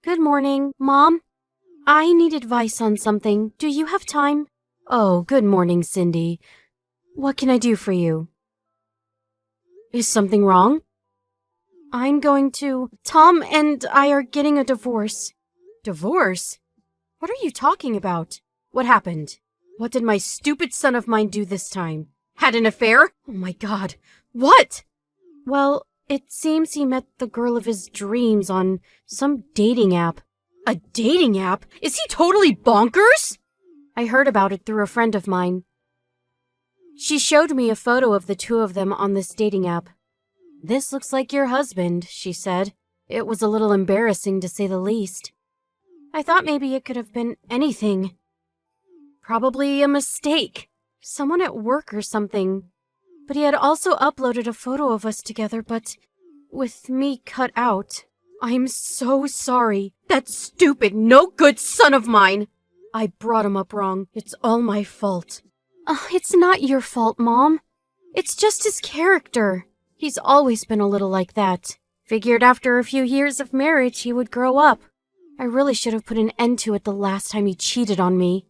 Good morning, Mom. I need advice on something. Do you have time? Oh, good morning, Cindy. What can I do for you? Is something wrong? Tom and I are getting a divorce. Divorce? What are you talking about? What happened? What did my stupid son of mine do this time? Had an affair? Oh my God. What? Well, it seems he met the girl of his dreams on some dating app. A dating app? Is he totally bonkers? I heard about it through a friend of mine. She showed me a photo of the two of them on this dating app. This looks like your husband, she said. It was a little embarrassing to say the least. I thought maybe it could have been anything. Probably a mistake. Someone at work or something. But he had also uploaded a photo of us together, but with me cut out. I'm so sorry. That stupid, no-good son of mine. I brought him up wrong. It's all my fault. It's not your fault, Mom. It's just his character. He's always been a little like that. Figured after a few years of marriage he would grow up. I really should have put an end to it the last time he cheated on me.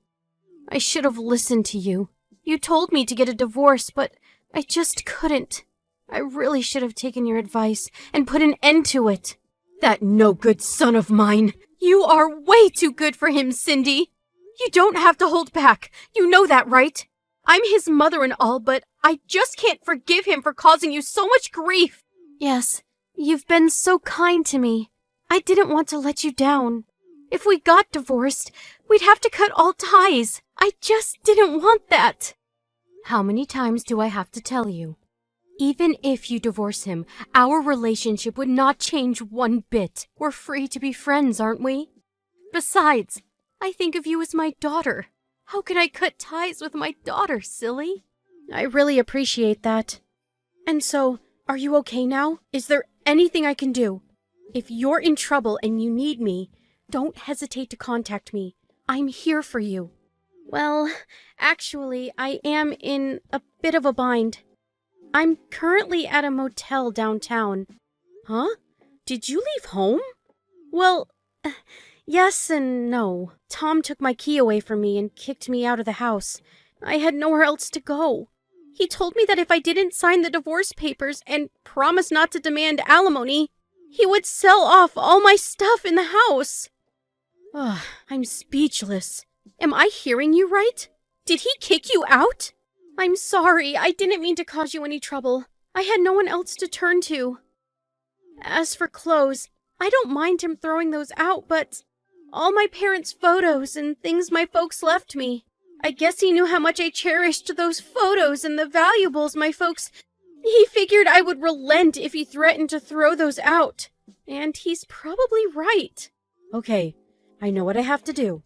I should have listened to you. You told me to get a divorce, but I just couldn't. I really should have taken your advice and put an end to it. That no-good son of mine. You are way too good for him, Cindy. You don't have to hold back. You know that, right? I'm his mother and all, but I just can't forgive him for causing you so much grief. Yes, you've been so kind to me. I didn't want to let you down. If we got divorced, we'd have to cut all ties. I just didn't want that. How many times do I have to tell you? Even if you divorce him, our relationship would not change one bit. We're free to be friends, aren't we? Besides, I think of you as my daughter. How can I cut ties with my daughter, silly? I really appreciate that. And so, are you okay now? Is there anything I can do? If you're in trouble and you need me, don't hesitate to contact me. I'm here for you. Well, actually, I am in a bit of a bind. I'm currently at a motel downtown. Huh? Did you leave home? Well, yes and no. Tom took my key away from me and kicked me out of the house. I had nowhere else to go. He told me that if I didn't sign the divorce papers and promise not to demand alimony, he would sell off all my stuff in the house. Ugh, I'm speechless. Am I hearing you right? Did he kick you out? I'm sorry, I didn't mean to cause you any trouble. I had no one else to turn to. As for clothes, I don't mind him throwing those out, but all my parents' photos and things my folks left me. I guess he knew how much I cherished those photos and the valuables my folks... He figured I would relent if he threatened to throw those out. And he's probably right. Okay, I know what I have to do.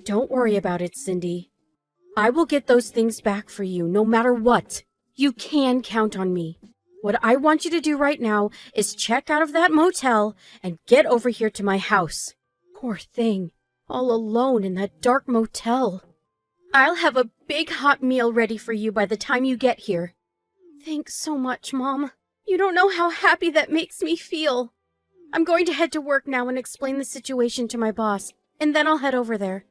Don't worry about it, Cindy. I will get those things back for you, no matter what. You can count on me. What I want you to do right now is check out of that motel and get over here to my house. Poor thing, all alone in that dark motel. I'll have a big hot meal ready for you by the time you get here. Thanks so much, Mom. You don't know how happy that makes me feel. I'm going to head to work now and explain the situation to my boss, and then I'll head over there.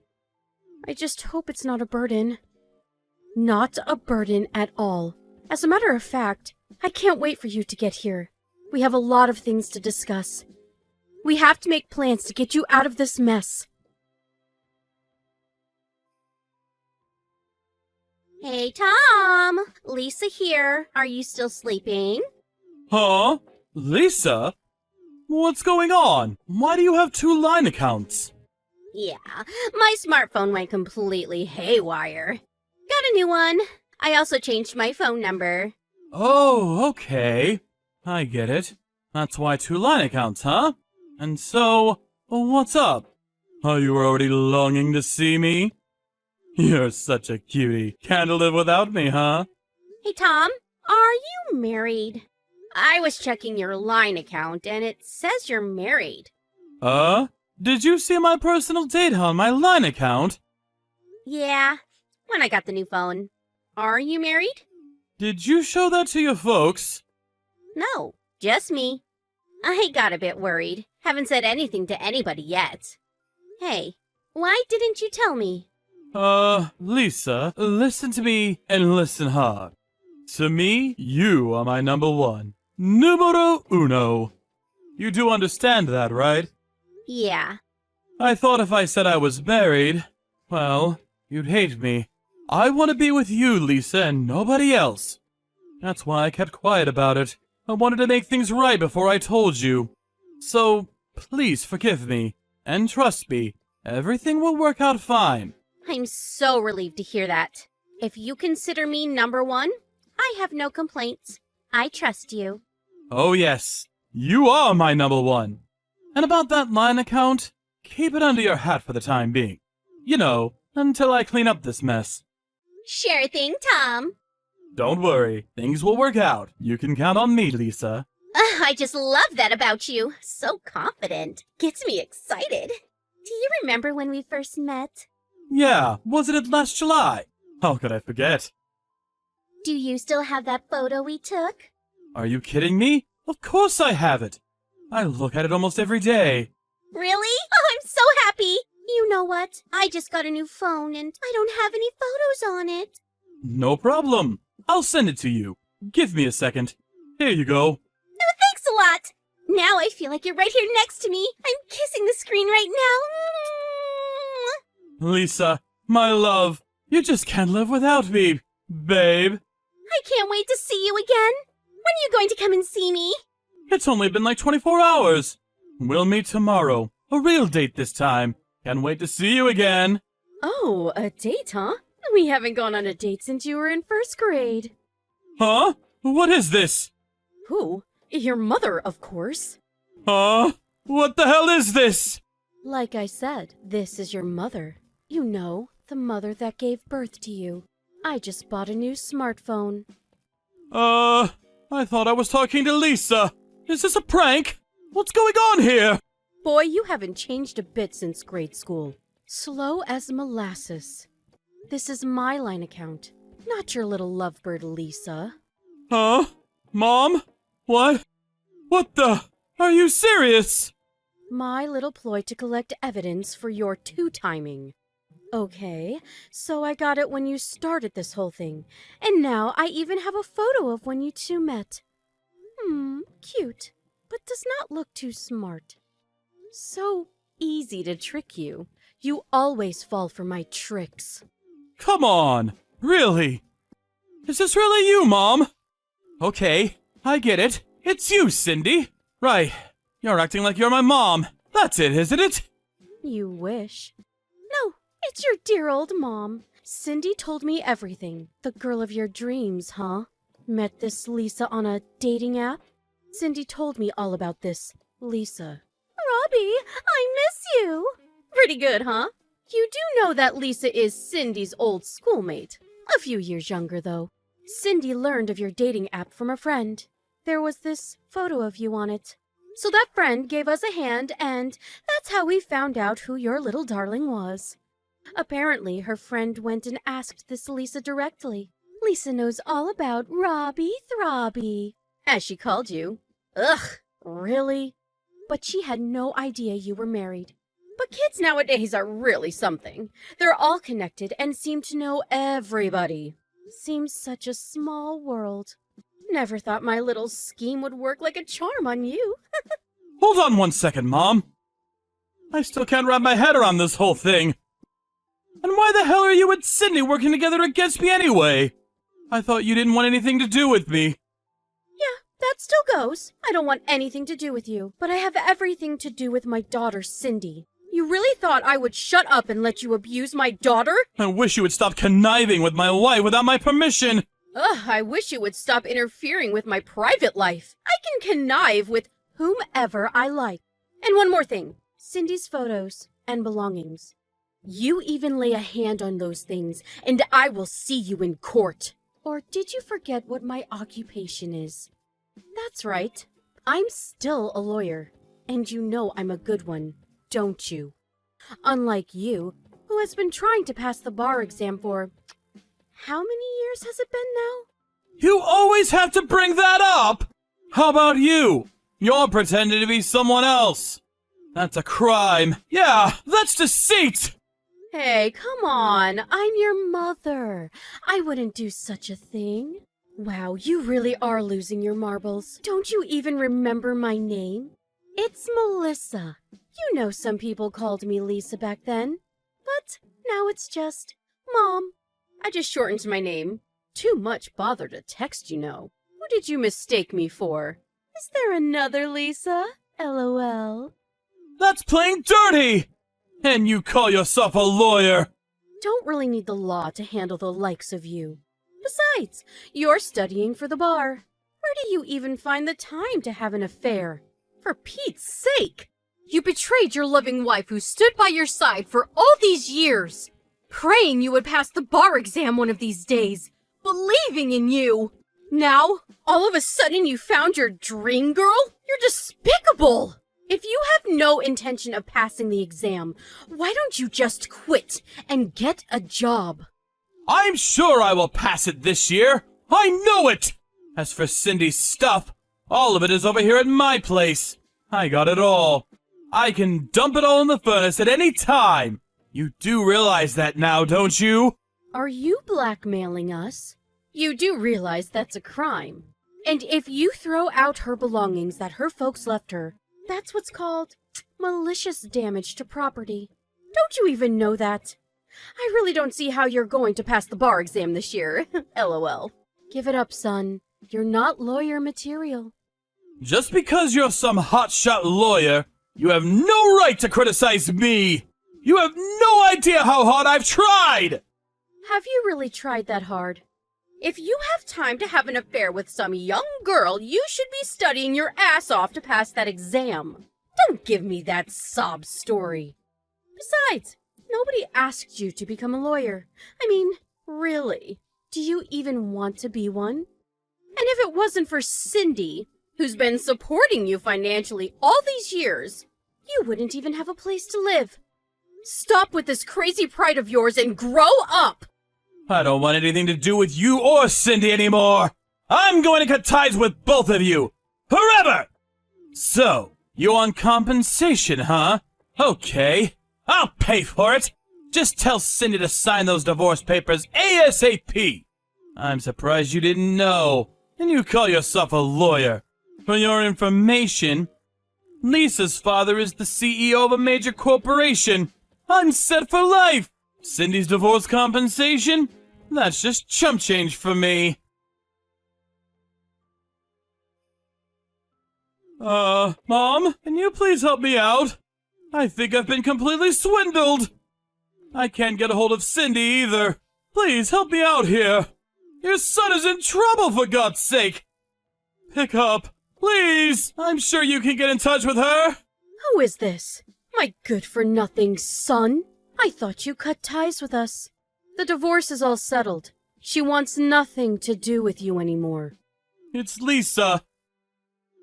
I just hope it's not a burden. Not a burden at all. As a matter of fact, I can't wait for you to get here. We have a lot of things to discuss. We have to make plans to get you out of this mess. Hey, Tom! Lisa here. Are you still sleeping? Huh? Lisa? What's going on? Why do you have two line accounts? Yeah, my smartphone went completely haywire. Got a new one. I also changed my phone number. Oh, okay. I get it. That's why two line accounts, huh? And so, what's up? Are you already longing to see me? You're such a cutie. Can't live without me, huh? Hey, Tom, are you married? I was checking your line account, and it says you're married. Did you see my personal data on my line account? Yeah, when I got the new phone. Are you married? Did you show that to your folks? No, just me. I got a bit worried. Haven't said anything to anybody yet. Hey, why didn't you tell me? Lisa, listen to me and listen hard. To me, you are my number one. Numero uno. You do understand that, right? Yeah. I thought if I said I was married, well, you'd hate me. I want to be with you, Lisa, and nobody else. That's why I kept quiet about it. I wanted to make things right before I told you. So, please forgive me, and trust me, everything will work out fine. I'm so relieved to hear that. If you consider me number one, I have no complaints. I trust you. Oh yes, you are my number one. And about that line account, keep it under your hat for the time being. You know, until I clean up this mess. Sure thing, Tom. Don't worry, things will work out. You can count on me, Lisa. I just love that about you. So confident. Gets me excited. Do you remember when we first met? Yeah, wasn't it last July? How could I forget? Do you still have that photo we took? Are you kidding me? Of course I have it. I look at it almost every day. Really? Oh, I'm so happy. You know what? I just got a new phone and I don't have any photos on it. No problem. I'll send it to you. Give me a second. Here you go. Oh, thanks a lot. Now I feel like you're right here next to me. I'm kissing the screen right now. Lisa, my love, you just can't live without me, babe. I can't wait to see you again. When are you going to come and see me? It's only been like 24 hours. We'll meet tomorrow. A real date this time. Can't wait to see you again. Oh, a date, huh? We haven't gone on a date since you were in first grade. Huh? What is this? Who? Your mother, of course. Huh? What the hell is this? Like I said, this is your mother. You know, the mother that gave birth to you. I just bought a new smartphone. I thought I was talking to Lisa. Is this a prank? What's going on here? Boy, you haven't changed a bit since grade school. Slow as molasses. This is my line account, not your little lovebird Lisa. Huh? Mom? What? What the? Are you serious? My little ploy to collect evidence for your two-timing. Okay, so I got it when you started this whole thing, and now I even have a photo of when you two met. Cute, but does not look too smart. So easy to trick you. You always fall for my tricks. Come on! Really? Is this really you, Mom? Okay, I get it. It's you, Cindy. Right. You're acting like you're my mom. That's it, isn't it? You wish. No, it's your dear old mom. Cindy told me everything. The girl of your dreams, huh? Met this Lisa on a dating app? Cindy told me all about this Lisa. Robbie, I miss you. Pretty good, huh? You do know that Lisa is Cindy's old schoolmate. A few years younger, though. Cindy learned of your dating app from a friend. There was this photo of you on it. So that friend gave us a hand, and that's how we found out who your little darling was. Apparently, her friend went and asked this Lisa directly. Lisa knows all about Robbie Throbby, as she called you. Ugh, really? But she had no idea you were married. But kids nowadays are really something. They're all connected and seem to know everybody. Seems such a small world. Never thought my little scheme would work like a charm on you. Hold on 1 second, Mom. I still can't wrap my head around this whole thing. And why the hell are you and Cindy working together against me anyway? I thought you didn't want anything to do with me. Yeah, that still goes. I don't want anything to do with you, but I have everything to do with my daughter, Cindy. You really thought I would shut up and let you abuse my daughter? I wish you would stop conniving with my wife without my permission. Ugh, I wish you would stop interfering with my private life. I can connive with whomever I like. And one more thing, Cindy's photos and belongings. You even lay a hand on those things, and I will see you in court. Or did you forget what my occupation is? That's right. I'm still a lawyer, and you know I'm a good one, don't you? Unlike you, who has been trying to pass the bar exam for... how many years has it been now? You always have to bring that up! How about you? You're pretending to be someone else. That's a crime. Yeah, that's deceit. Hey, come on. I'm your mother. I wouldn't do such a thing. Wow, you really are losing your marbles. Don't you even remember my name? It's Melissa. You know some people called me Lisa back then. But now it's just Mom. I just shortened my name. Too much bother to text, you know. Who did you mistake me for? Is there another Lisa? LOL. That's playing dirty! And you call yourself a lawyer! Don't really need the law to handle the likes of you. Besides, you're studying for the bar. Where do you even find the time to have an affair? For Pete's sake! You betrayed your loving wife who stood by your side for all these years, praying you would pass the bar exam one of these days, believing in you. Now, all of a sudden you found your dream girl? You're despicable! If you have no intention of passing the exam, why don't you just quit and get a job? I'm sure I will pass it this year. I know it! As for Cindy's stuff, all of it is over here at my place. I got it all. I can dump it all in the furnace at any time. You do realize that now, don't you? Are you blackmailing us? You do realize that's a crime. And if you throw out her belongings that her folks left her, that's what's called malicious damage to property. Don't you even know that? I really don't see how you're going to pass the bar exam this year. LOL. Give it up, son. You're not lawyer material. Just because you're some hotshot lawyer, you have no right to criticize me! You have no idea how hard I've tried! Have you really tried that hard? If you have time to have an affair with some young girl, you should be studying your ass off to pass that exam. Don't give me that sob story. Besides, nobody asked you to become a lawyer. I mean, really, do you even want to be one? And if it wasn't for Cindy, who's been supporting you financially all these years, you wouldn't even have a place to live. Stop with this crazy pride of yours and grow up! I don't want anything to do with you or Cindy anymore! I'm going to cut ties with both of you! Forever! So, you want compensation, huh? Okay, I'll pay for it! Just tell Cindy to sign those divorce papers ASAP! I'm surprised you didn't know, and you call yourself a lawyer. For your information, Lisa's father is the CEO of a major corporation. I'm set for life! Cindy's divorce compensation? That's just chump change for me. Mom, can you please help me out? I think I've been completely swindled. I can't get a hold of Cindy either. Please help me out here. Your son is in trouble, for God's sake. Pick up, please. I'm sure you can get in touch with her. Who is this? My good-for-nothing son? I thought you cut ties with us. The divorce is all settled. She wants nothing to do with you anymore. It's Lisa.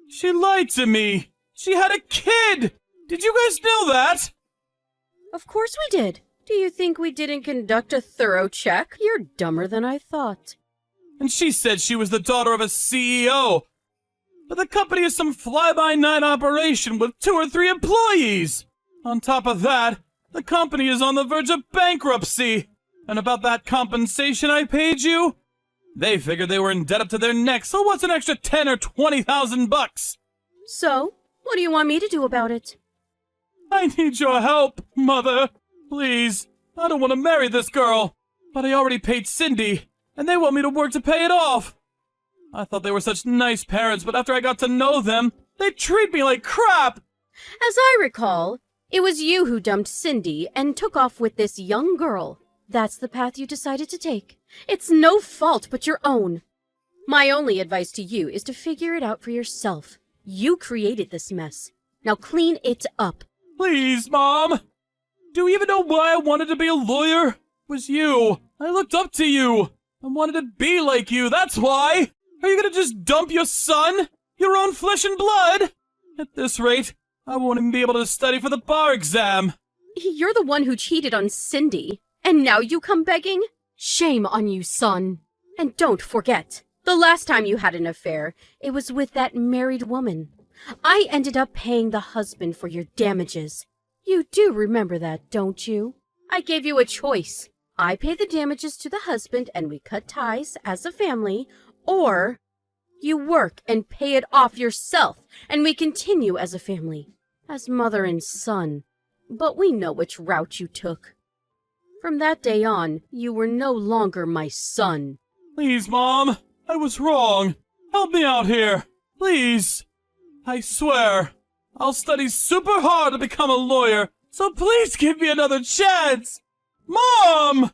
She lied to me. She had a kid. Did you guys know that? Of course we did. Do you think we didn't conduct a thorough check? You're dumber than I thought. And she said she was the daughter of a CEO. But the company is some fly-by-night operation with 2 or 3 employees. On top of that, the company is on the verge of bankruptcy. And about that compensation I paid you? They figured they were in debt up to their necks, so what's an extra 10 or 20,000 bucks? So, what do you want me to do about it? I need your help, Mother. Please. I don't want to marry this girl. But I already paid Cindy, and they want me to work to pay it off. I thought they were such nice parents, but after I got to know them, they treat me like crap. As I recall, it was you who dumped Cindy and took off with this young girl. That's the path you decided to take. It's no fault but your own. My only advice to you is to figure it out for yourself. You created this mess. Now clean it up. Please, Mom. Do you even know why I wanted to be a lawyer? It was you. I looked up to you. I wanted to be like you, that's why. Are you gonna just dump your son? Your own flesh and blood? At this rate, I won't even be able to study for the bar exam. You're the one who cheated on Cindy. And now you come begging? Shame on you, son. And don't forget, the last time you had an affair, it was with that married woman. I ended up paying the husband for your damages. You do remember that, don't you? I gave you a choice. I pay the damages to the husband and we cut ties as a family, or you work and pay it off yourself and we continue as a family, as mother and son. But we know which route you took. From that day on, you were no longer my son. Please, Mom. I was wrong. Help me out here. Please. I swear, I'll study super hard to become a lawyer, so please give me another chance. Mom!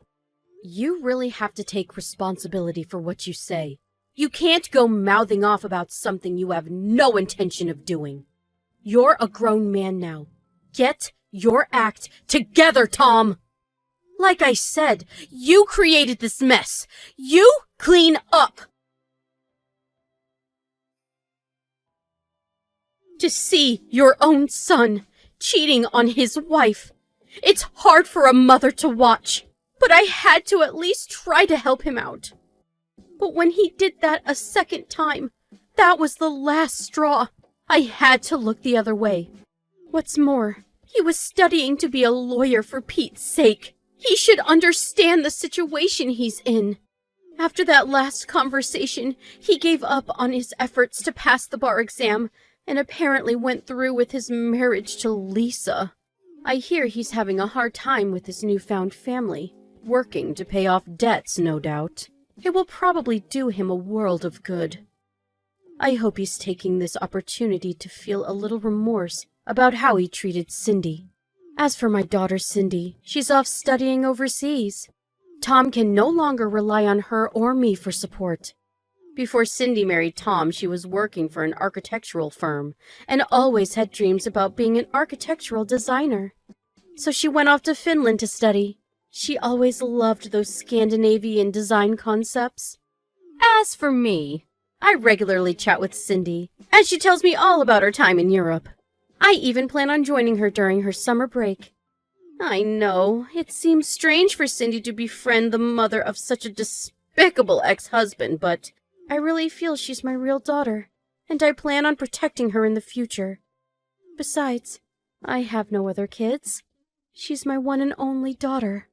You really have to take responsibility for what you say. You can't go mouthing off about something you have no intention of doing. You're a grown man now. Get your act together, Tom! Like I said, you created this mess. You clean up! To see your own son cheating on his wife. It's hard for a mother to watch, but I had to at least try to help him out. But when he did that a second time, that was the last straw. I had to look the other way. What's more, he was studying to be a lawyer for Pete's sake. He should understand the situation he's in. After that last conversation, he gave up on his efforts to pass the bar exam and apparently went through with his marriage to Lisa. I hear he's having a hard time with his newfound family, working to pay off debts, no doubt. It will probably do him a world of good. I hope he's taking this opportunity to feel a little remorse about how he treated Cindy. As for my daughter Cindy, she's off studying overseas. Tom can no longer rely on her or me for support. Before Cindy married Tom, she was working for an architectural firm and always had dreams about being an architectural designer. So she went off to Finland to study. She always loved those Scandinavian design concepts. As for me, I regularly chat with Cindy, and she tells me all about her time in Europe. I even plan on joining her during her summer break. I know, it seems strange for Cindy to befriend the mother of such a despicable ex-husband, but I really feel she's my real daughter, and I plan on protecting her in the future. Besides, I have no other kids. She's my one and only daughter.